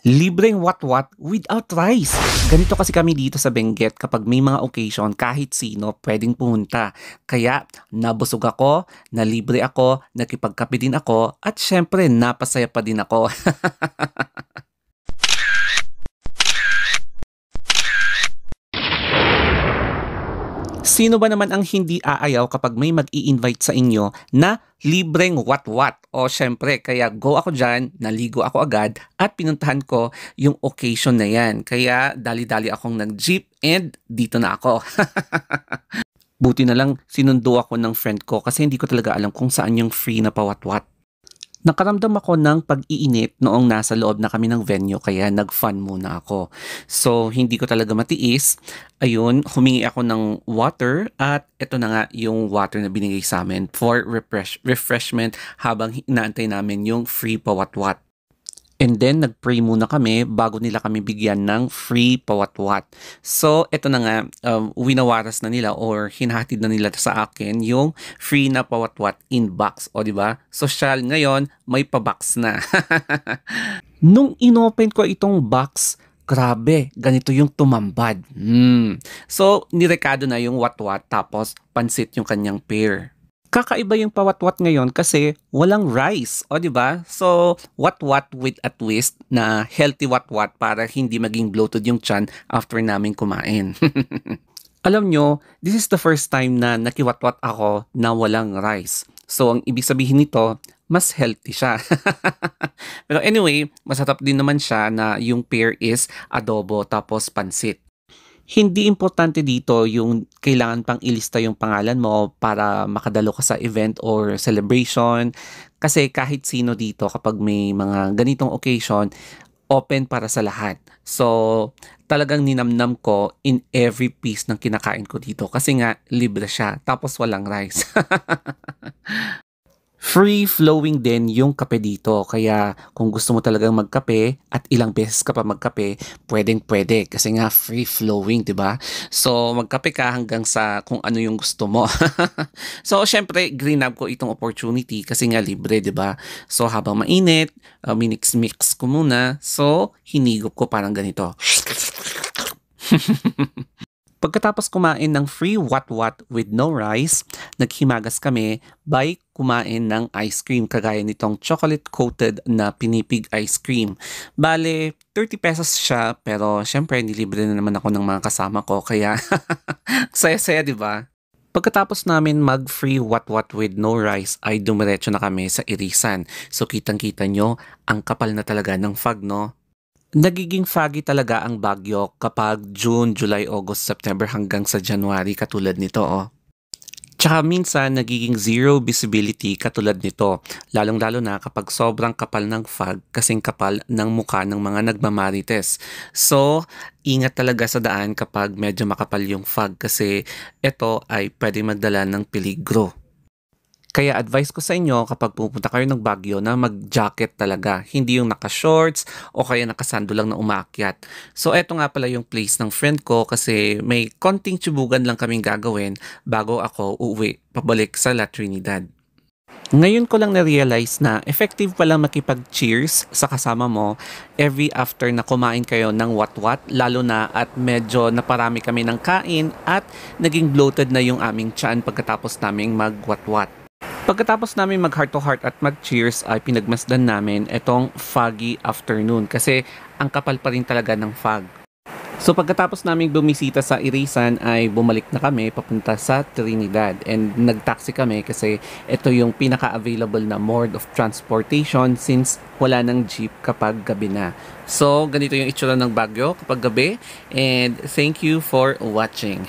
Libreng what-what without rice. Ganito kasi kami dito sa Benguet kapag may mga occasion kahit sino pwedeng pumunta. Kaya nabusog ako, nalibre ako, nakipagkape din ako at syempre napasaya pa din ako. Sino ba naman ang hindi aayaw kapag may mag-i-invite sa inyo na libreng what-what? O syempre, kaya go ako dyan, naligo ako agad at pinuntahan ko yung occasion na yan. Kaya dali-dali akong nag-jeep and dito na ako. Buti na lang sinundo ako ng friend ko kasi hindi ko talaga alam kung saan yung free na pawat-wat. Nakaramdam ako ng pag-iinit noong nasa loob na kami ng venue kaya nag-fun muna ako. So, hindi ko talaga matiis. Ayun, humingi ako ng water at ito na nga yung water na binigay sa amin for refreshment habang inaantay namin yung free pawat-wat. And then, nag-pray muna kami bago nila kami bigyan ng free pawat-wat. So, eto na nga, winawaras na nila or hinahatid na nila sa akin yung free na pawat-wat in box. O, di ba? Social ngayon, may pa-box na. Nung inopen ko itong box, grabe, ganito yung tumambad. So, nirekado na yung wat-wat tapos pansit yung kanyang pair. Kakaiba yung pawat-wat ngayon kasi walang rice, o di ba? So, what-what with a twist na healthy what-what para hindi maging bloated yung tiyan after namin kumain. Alam nyo, this is the first time na nakiwat-wat ako na walang rice. So, ang ibig sabihin nito, mas healthy siya. Pero anyway, masarap din naman siya na yung pair is adobo tapos pansit. Hindi importante dito yung kailangan pang ilista yung pangalan mo para makadalo ka sa event or celebration. Kasi kahit sino dito kapag may mga ganitong occasion, open para sa lahat. So, talagang ninamnam ko in every piece ng kinakain ko dito. Kasi nga, libre siya. Tapos walang rice. Free-flowing din yung kape dito. Kaya kung gusto mo talagang magkape at ilang beses ka pa magkape, pwedeng-pwede. Kasi nga free-flowing, di ba? So, magkape ka hanggang sa kung ano yung gusto mo. So, syempre, greenab ko itong opportunity kasi nga libre, di ba? So, habang mainit, minix-mix ko muna. So, hinigop ko parang ganito. Pagkatapos kumain ng free what-what with no rice, naghimagas kami by kumain ng ice cream kagaya nitong chocolate-coated na pinipig ice cream. Bale, 30 pesos siya pero syempre nilibre na naman ako ng mga kasama ko kaya saya-saya, di ba? Pagkatapos namin mag-free what-what with no rice ay dumiretso na kami sa Irisan. So kitang-kita nyo, ang kapal na talaga ng fog, no? Nagiging foggy talaga ang Baguio kapag June, July, August, September hanggang sa January katulad nito, oh. Tsaka minsan nagiging zero visibility katulad nito, lalong-lalo na kapag sobrang kapal ng fog kasing kapal ng mukha ng mga nagmamarites. So, ingat talaga sa daan kapag medyo makapal yung fog kasi ito ay pwede magdala ng peligro. Kaya advice ko sa inyo kapag pupunta kayo ng Baguio na mag-jacket talaga. Hindi yung naka-shorts o kaya nakasando lang na umaakyat. So eto nga pala yung place ng friend ko kasi may konting tsubugan lang kaming gagawin bago ako uuwi pabalik sa La Trinidad. Ngayon ko lang na-realize na effective palang makipag-cheers sa kasama mo every after na kumain kayo ng what-what, lalo na at medyo naparami kami ng kain at naging bloated na yung aming tiyan pagkatapos naming mag-what-what. Pagkatapos namin mag-heart to heart at mag-cheers ay pinagmasdan namin itong foggy afternoon kasi ang kapal pa rin talaga ng fog. So pagkatapos namin bumisita sa Irisan ay bumalik na kami papunta sa Trinidad and nag-taxi kami kasi ito yung pinaka-available na mode of transportation since wala ng jeep kapag gabi na. So ganito yung itsura ng Baguio kapag gabi and thank you for watching.